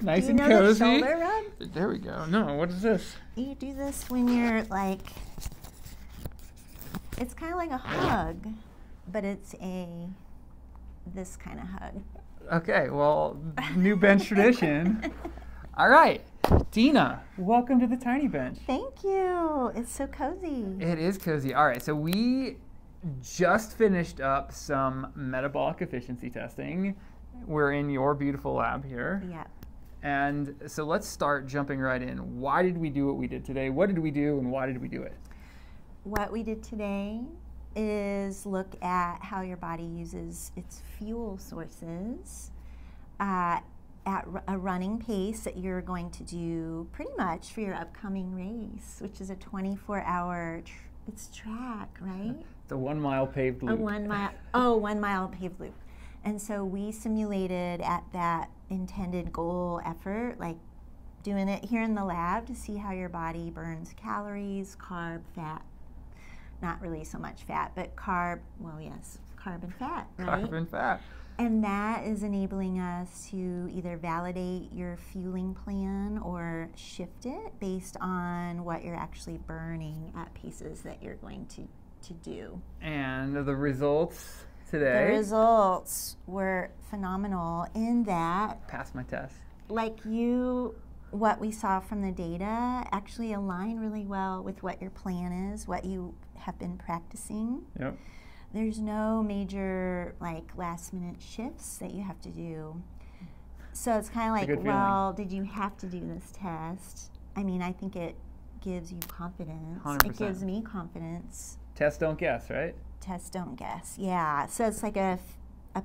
Nice and cozy. The shoulder rub? There we go. No, what is this? You do this when you're like, it's kind of like a hug, but it's this kind of hug. Okay, well, new bench tradition. All right, Dina, welcome to the Tiny Bench. Thank you. It's so cozy. It is cozy. All right, so we just finished up some metabolic efficiency testing. We're in your beautiful lab here. Yeah. And so let's start jumping right in. Why did we do what we did today? What did we do and why did we do it? What we did today is look at how your body uses its fuel sources at a running pace that you're going to do pretty much for your upcoming race, which is a 24-hour, it's track, right? The 1 mile paved loop. 1 mile paved loop. And so we simulated at that intended goal effort, like doing it here in the lab to see how your body burns calories, carb, fat. Not really so much fat, but carb, well, yes, carb and fat, right? Carb and fat. And that is enabling us to either validate your fueling plan or shift it based on what you're actually burning at paces that you're going to do. And the results today? The results were phenomenal in that. Passed my test. Like what we saw from the data actually align really well with what your plan is, what you have been practicing. Yep. There's no major like last minute shifts that you have to do. So it's kind of like, well, did you have to do this test? I mean, I think it gives you confidence. 100%. It gives me confidence. Test don't guess, right? Test don't guess, yeah. So it's like a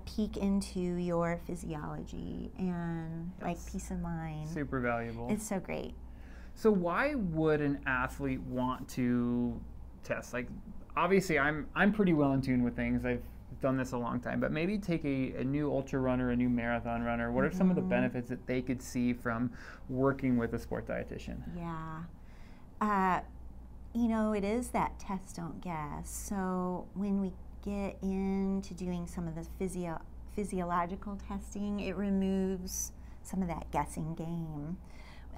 peek into your physiology and like peace of mind. Super valuable. It's so great. So why would an athlete want to test? Like, obviously I'm pretty well in tune with things. I've done this a long time, but maybe take a new ultra runner, a new marathon runner. What are some of the benefits that they could see from working with a sport dietitian? Yeah. You know, it is that test don't guess. So when we get into doing some of the physiological testing, it removes some of that guessing game.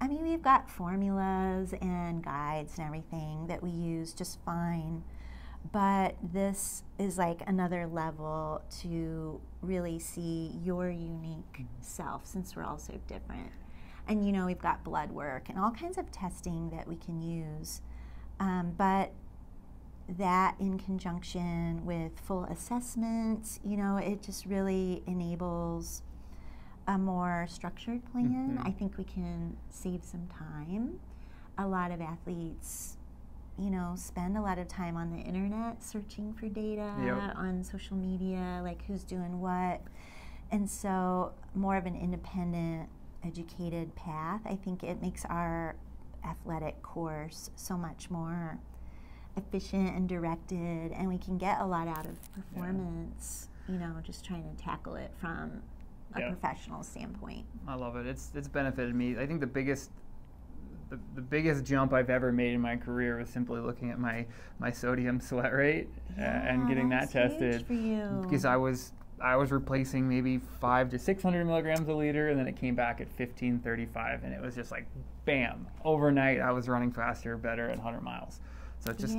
I mean, we've got formulas and guides and everything that we use just fine, but this is like another level to really see your unique self, since we're all so different. And you know, we've got blood work and all kinds of testing that we can use. But that in conjunction with full assessments, you know, it just really enables a more structured plan. I think we can save some time. A lot of athletes, you know, spend a lot of time on the internet searching for data, on social media, like who's doing what. And so more of an independent, educated path, I think it makes our athletic course so much more efficient and directed, and we can get a lot out of performance, you know, just trying to tackle it from a professional standpoint. I love it. It's benefited me. I think the biggest jump I've ever made in my career was simply looking at my sodium sweat rate and getting that tested. Huge for you. Because I was replacing maybe 500 to 600 milligrams a liter, and then it came back at 1535, and it was just like, bam! Overnight, I was running faster, better at 100 miles. So it's just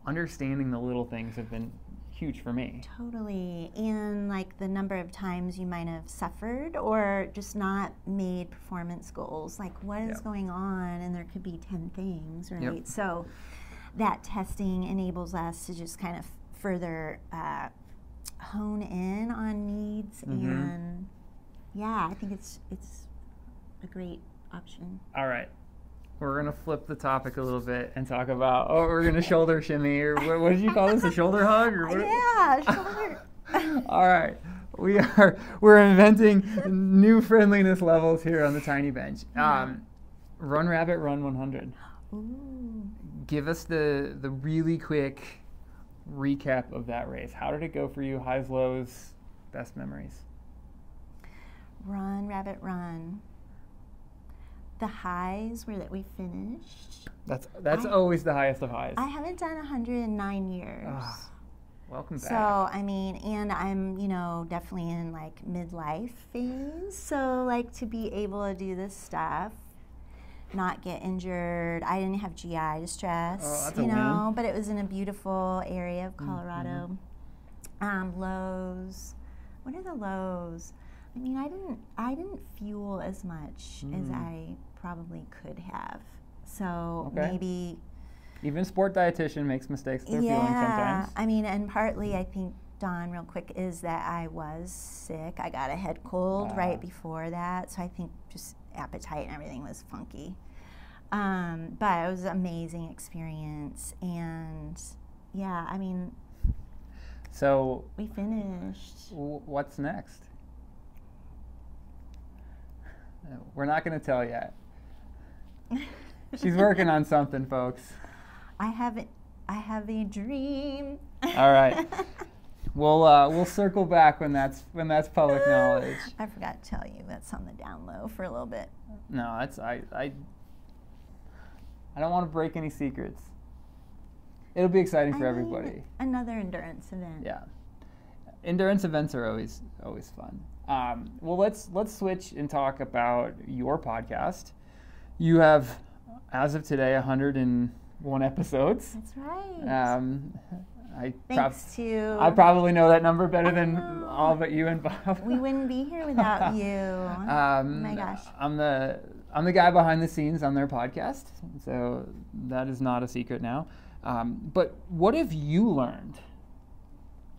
understanding the little things have been huge for me. Totally. And like the number of times you might have suffered or just not made performance goals, like what is going on, and there could be 10 things, right? So that testing enables us to just kind of further hone in on needs, and I think it's a great option. All right. We're going to flip the topic a little bit and talk about, we're going to shoulder shimmy, or what did you call this, a shoulder hug? Or what? Yeah, shoulder. All right. We're inventing new friendliness levels here on the Tiny Bench. Run Rabbit Run 100. Ooh. Give us the really quick recap of that race. How did it go for you? Highs, lows, best memories? Run Rabbit Run. The highs were that we finished. That's always the highest of highs. I haven't done 100 in 9 years. Welcome back. So, I mean, and I'm, definitely in like midlife phase. So, like, to be able to do this stuff, not get injured. I didn't have GI distress, that's a win. but it was in a beautiful area of Colorado. Lows. What are the lows? I mean, I didn't fuel as much as I probably could have. So maybe even sport dietitian makes mistakes with their feelings sometimes. I mean, and partly I think, Dawn, real quick, is that I was sick. I got a head cold right before that, so I think just appetite and everything was funky. But it was an amazing experience, and yeah, I mean, so we finished. What's next? We're not going to tell yet. She's working on something, folks. I have a dream. All right. We'll circle back when that's public knowledge. I forgot to tell you that's on the down low for a little bit. No, that's I don't want to break any secrets. It'll be exciting for everybody. Another endurance event. Yeah, endurance events are always fun. Well, let's switch and talk about your podcast. You have, as of today, 101 episodes. That's right. I probably know that number better than all but you and Bob. We wouldn't be here without you. Oh my gosh. I'm the guy behind the scenes on their podcast, so that is not a secret now. But what have you learned?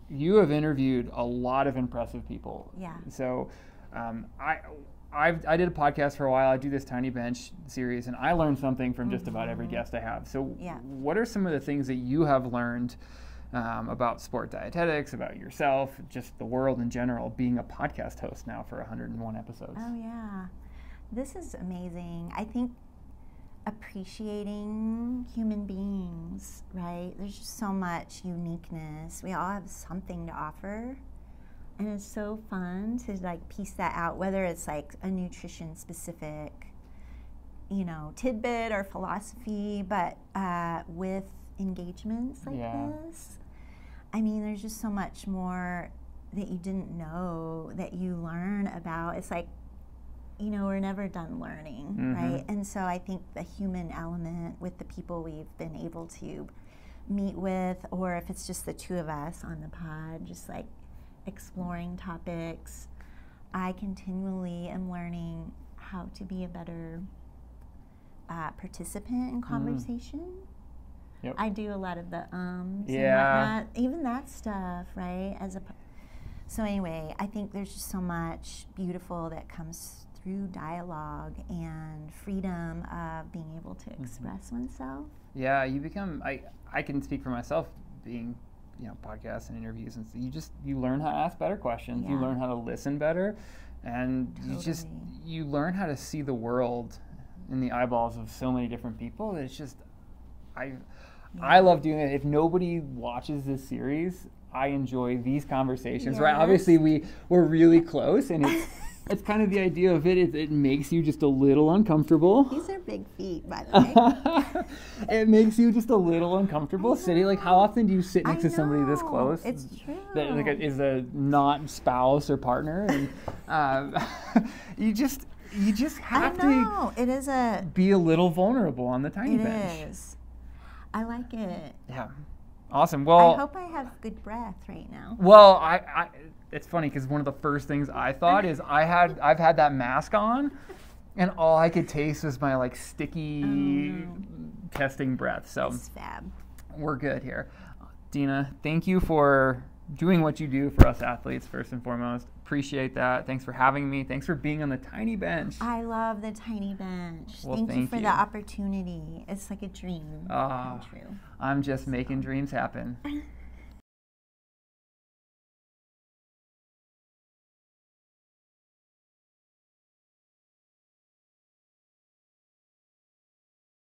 You have interviewed a lot of impressive people. Yeah. So I did a podcast for a while. I do this Tiny Bench series, and I learned something from just about every guest I have. So what are some of the things that you have learned about sport dietetics, about yourself, just the world in general, being a podcast host now for 101 episodes? Oh, yeah. This is amazing. I think appreciating human beings, right? There's just so much uniqueness. We all have something to offer. And it's so fun to like piece that out, whether it's like a nutrition specific, tidbit or philosophy, but with engagements like this, I mean, there's just so much more that you didn't know that you learn about. It's like, we're never done learning, right? And so I think the human element with the people we've been able to meet with, or if it's just the two of us on the pod, just like exploring topics, I continually am learning how to be a better participant in conversation. Yep. I do a lot of the and whatnot, even that stuff, right? So anyway, I think there's just so much beautiful that comes through dialogue and freedom of being able to express oneself. Yeah, you become, I can speak for myself, being, podcasts and interviews, and you learn how to ask better questions, you learn how to listen better, and you learn how to see the world in the eyeballs of so many different people. It's just, I love doing it. If nobody watches this series, I enjoy these conversations, right? Obviously we're really close, and it's kind of the idea of it. It makes you just a little uncomfortable. These are big feet, by the way. It makes you just a little uncomfortable sitting. Like, how often do you sit next to somebody this close? It's true. That is a not spouse or partner, and you just have to. It is be a little vulnerable on the tiny bench. It is. I like it. Yeah. Awesome. Well, I hope I have good breath right now. Well, it's funny because one of the first things I thought is I've had that mask on, and all I could taste was my like sticky testing breath. So it's fab. We're good here. Dina, thank you for doing what you do for us athletes first and foremost. Appreciate that. Thanks for having me. Thanks for being on the Tiny Bench. I love the Tiny Bench. Well, thank you for the opportunity. It's like a dream come true. I'm just making dreams happen.